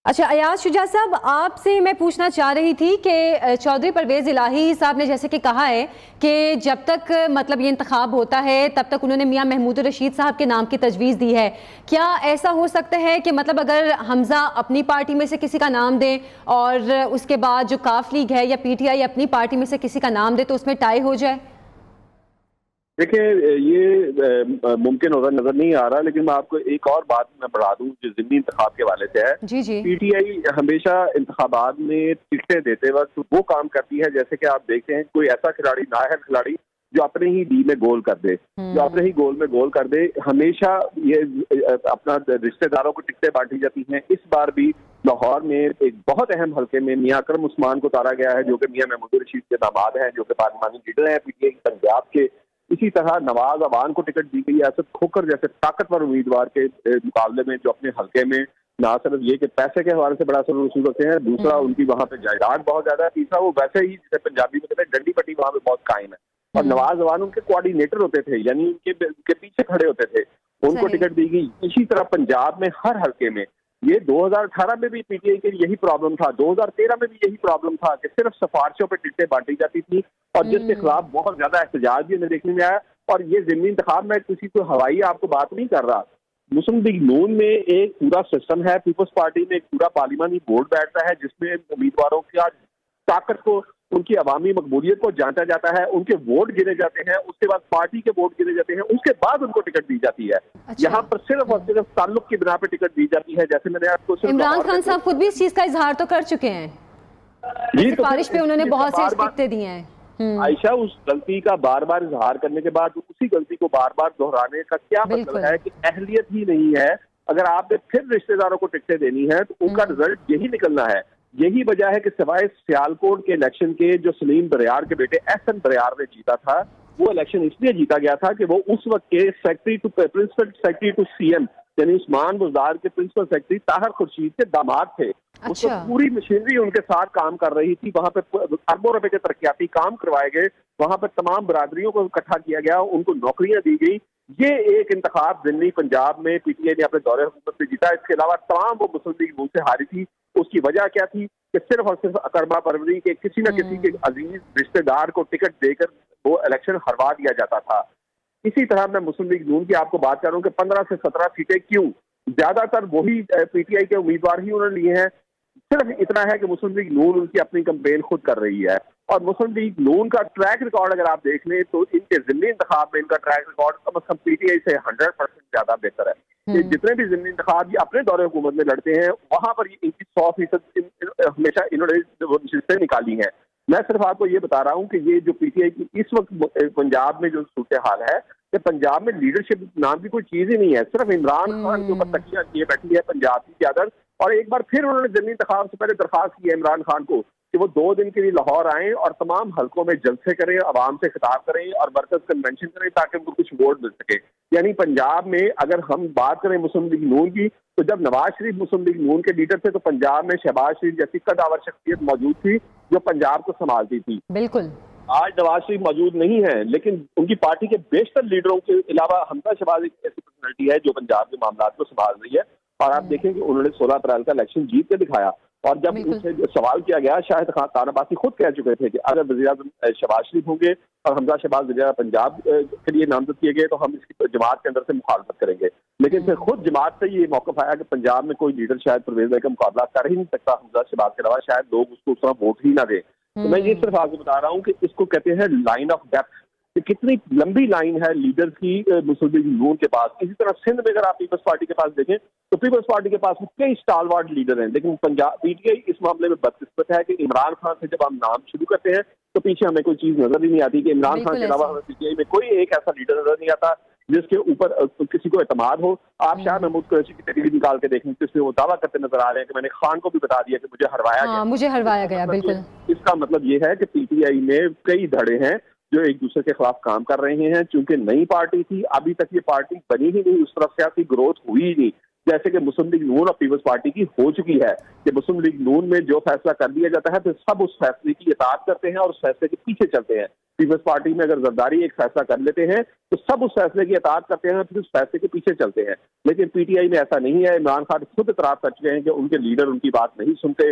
अच्छा अयाज शुजा साहब, आपसे मैं पूछना चाह रही थी कि चौधरी परवेज़ इलाही साहब ने जैसे कि कहा है कि जब तक मतलब ये इंतखाब होता है तब तक उन्होंने मियां महमूद रशीद साहब के नाम की तजवीज़ दी है। क्या ऐसा हो सकता है कि मतलब अगर हमजा अपनी पार्टी में से किसी का नाम दें और उसके बाद जो काफ लीग है या पीटीआई अपनी पार्टी में से किसी का नाम दे तो उसमें टाई हो जाए? देखिए, ये मुमकिन होगा नजर नहीं आ रहा, लेकिन मैं आपको एक और बात मैं बढ़ा दूं जो ज़िमनी इंतखाब के हवाले से है। जी जी। पीटीआई हमेशा इंतखाबात में टिकटें देते वक्त वो काम करती है जैसे कि आप देखते हैं कोई ऐसा खिलाड़ी, नाहर खिलाड़ी जो अपने ही दी में गोल कर दे, जो अपने ही गोल में गोल कर दे। हमेशा ये अपना रिश्तेदारों को टिकटें बांटी जाती हैं। इस बार भी लाहौर में एक बहुत अहम हल्के में मियां अकरम उस्मान को उतारा गया है, जो कि मियां महमूद रशीद के दामाद हैं, जो कि पार्लिमानी लीडर हैं पीटीआई पंजाब के। इसी तरह नवाज अवान को टिकट दी गई है। असद खोखर जैसे ताकतवर उम्मीदवार के मुकाबले में, जो अपने हल्के में ना सिर्फ ये कि पैसे के हवाले से बड़ा असर रसूल रखते हैं, दूसरा उनकी वहां पे जायदाद बहुत ज्यादा है, तीसरा वो वैसे ही जैसे पंजाबी में कहते हैं डंडी पट्टी वहां पे बहुत कायम है। और नवाज अवान उनके कोऑर्डिनेटर होते थे, यानी उनके पीछे खड़े होते थे, उनको टिकट दी गई। इसी तरह पंजाब में हर हल्के में ये 2018 में भी पीटीआई के यही प्रॉब्लम था, 2013 में भी यही प्रॉब्लम था कि सिर्फ सिफारिशों पर टिकटें बांटी जाती थी और जिसके खिलाफ बहुत ज्यादा एहतजाज भी हमें देखने में आया। और ये ज़िमनी इंतखाब में किसी को हवाई आपको बात नहीं कर रहा। मुस्लिम लीग नून में एक पूरा सिस्टम है, पीपल्स पार्टी में एक पूरा पार्लिमानी बोर्ड बैठता है जिसमें उम्मीदवारों की आज ताकत को, उनकी अवामी मकबूलियत को जांचा जाता है, उनके वोट गिने जाते हैं, उसके बाद पार्टी के वोट गिने जाते हैं, उसके बाद उनको टिकट दी जाती है। अच्छा। यहाँ पर सिर्फ और सिर्फ ताल्लुक की बिना पे टिकट दी जाती है। जैसे मैंने आपको इमरान खान साहब खुद भी इस चीज का इजहार तो कर चुके हैं, सिफारिश पे उन्होंने बहुत से टिकटें दी हैं। आयशा, उस गलती का बार बार इजहार करने के बाद उसी गलती को बार बार दोहराने का क्या मतलब है कि अहलियत ही नहीं है। अगर आपने फिर रिश्तेदारों को टिकटें देनी है तो उनका रिजल्ट यही निकलना है। यही वजह है कि सिवाय सियालकोट के इलेक्शन के जो सलीम बरियार के बेटे एहसन बरियार ने जीता था, वो इलेक्शन इसलिए जीता गया था कि वो उस वक्त के प्रिंसिपल सेक्रेटरी टू सीएम यानी उस्मान बुज़दार के प्रिंसिपल सेक्रेटरी ताहिर खुर्शीद के दामाद थे। अच्छा। उस वक्त पूरी मशीनरी उनके साथ काम कर रही थी। वहां पे अरबों रुपए के तरक्याती काम करवाए गए, वहां पर तमाम बरादरियों को इकट्ठा किया गया, उनको नौकरियां दी गई। ये एक इंतखाब दिल्ली पंजाब में पीटीआई ने अपने दौरे हुकूमत से जीता। इसके अलावा तमाम वो मुस्लिम लीग नून से हारी थी। उसकी वजह क्या थी कि सिर्फ और सिर्फ अकरमा परवरी के किसी न किसी के अजीज रिश्तेदार को टिकट देकर वो इलेक्शन हरवा दिया जाता था। इसी तरह मैं मुस्लिम लीग नून की आपको बात कर रहा हूँ कि 15 से 17 सीटें क्यों, ज्यादातर वही पीटीआई के उम्मीदवार ही उन्होंने लिए हैं। सिर्फ इतना है कि मुस्लिम लीग नून उनकी अपनी कैंपेन खुद कर रही है। और मुस्लिम लीग नून का ट्रैक रिकॉर्ड अगर आप देख लें तो इनके ज़िमनी इंतखाब में इनका ट्रैक रिकॉर्ड कम से कम पीटीआई से 100% ज्यादा बेहतर है। ये जितने भी ज़िमनी इंतखाब ये अपने दौरे हुकूमत में लड़ते हैं, वहां पर इनकी 100% हमेशा इन्होंने शिस्तें निकाली हैं। मैं सिर्फ आपको ये बता रहा हूँ कि ये जो पीटीआई की इस वक्त पंजाब में जो सूरत हाल है कि पंजाब में लीडरशिप नाम की कोई चीज ही नहीं है। सिर्फ इमरान खान के ऊपर तकिया किए बैठी है पंजाब की चादर। और एक बार फिर उन्होंने ज़िमनी इंतखाब से पहले दरखास्त की है इमरान खान को कि वो 2 दिन के लिए लाहौर आएं और तमाम हलकों में जलसे करें, आवाम से खिताब करें और वर्कर्स कन्वेंशन करें ताकि उनको कुछ वोट मिल सके। यानी पंजाब में अगर हम बात करें मुस्लिम लीग नून की, तो जब नवाज शरीफ मुस्लिम लीग नून के लीडर थे तो पंजाब में शहबाज शरीफ जैसी कदावर शख्सियत मौजूद थी जो पंजाब को संभालती थी। बिल्कुल। आज नवाज शरीफ मौजूद नहीं है, लेकिन उनकी पार्टी के बेशतर लीडरों के अलावा हमजा शहबाज एक ऐसी पर्सनैलिटी है जो पंजाब के मामला को संभाल रही है। और आप देखेंगे उन्होंने 16 अप्रैल का इलेक्शन जीत के दिखाया। और जब उनसे सवाल किया गया, शाहिद खान अब्बासी खुद कह चुके थे कि अगर वज़ीर-ए-आज़म शहबाज शरीफ होंगे और हमजा शहबाज वज़ीर पंजाब के लिए नामजद किए गए तो हम इसकी जमात के अंदर से मुखालफत करेंगे। लेकिन फिर खुद जमात से ये मौक़िफ़ आया कि पंजाब में कोई लीडर शायद परवेज़ भाई का मुकाबला कर ही नहीं सकता हमजा शहबाज के अलावा, शायद लोग उसको उस तरह वोट ही ना दें। तो मैं ये सिर्फ आपको बता रहा हूँ कि इसको कहते हैं लाइन ऑफ डेप्थ, कि कितनी लंबी लाइन है लीडर्स की मुस्लिम लीग नून के पास। इसी तरह सिंध में अगर आप पीपल्स पार्टी के पास देखें तो पीपल्स पार्टी के पास कई स्टालवार्ड लीडर हैं, लेकिन पंजाब पीटीआई इस मामले में बदकिस्मत है कि इमरान खान से जब हम नाम शुरू करते हैं तो पीछे हमें कोई चीज नजर ही नहीं आती कि इमरान खान के अलावा हमें पीटीआई में कोई एक ऐसा लीडर नजर नहीं आता जिसके ऊपर किसी को एतमाद हो। आप शाह महमूद कुरैशी की तकरीर निकाल के देखें जिसमें वो दावा करते नजर आ रहे हैं कि मैंने खान को भी बता दिया कि मुझे हरवाया गया। मुझे हरवाया गया। बिल्कुल। इसका मतलब ये है कि पीटीआई में कई धड़े हैं जो एक दूसरे के खिलाफ काम कर रहे हैं। चूंकि नई पार्टी थी, अभी तक ये पार्टी बनी ही नहीं, उस तरफ सियासी ग्रोथ हुई ही नहीं जैसे कि मुस्लिम लीग नून और पीपल्स पार्टी की हो चुकी है कि मुस्लिम लीग नून में जो फैसला कर दिया जाता है फिर सब उस फैसले की इताअत करते हैं और उस फैसले के पीछे चलते हैं। पीपल्स पार्टी में अगर जरदारी एक फैसला कर लेते हैं तो सब उस फैसले की इताअत करते हैं, फिर उस फैसले के पीछे चलते हैं। लेकिन पीटीआई में ऐसा नहीं है। इमरान खान खुद इतराफ कर चुके हैं कि उनके लीडर उनकी बात नहीं सुनते।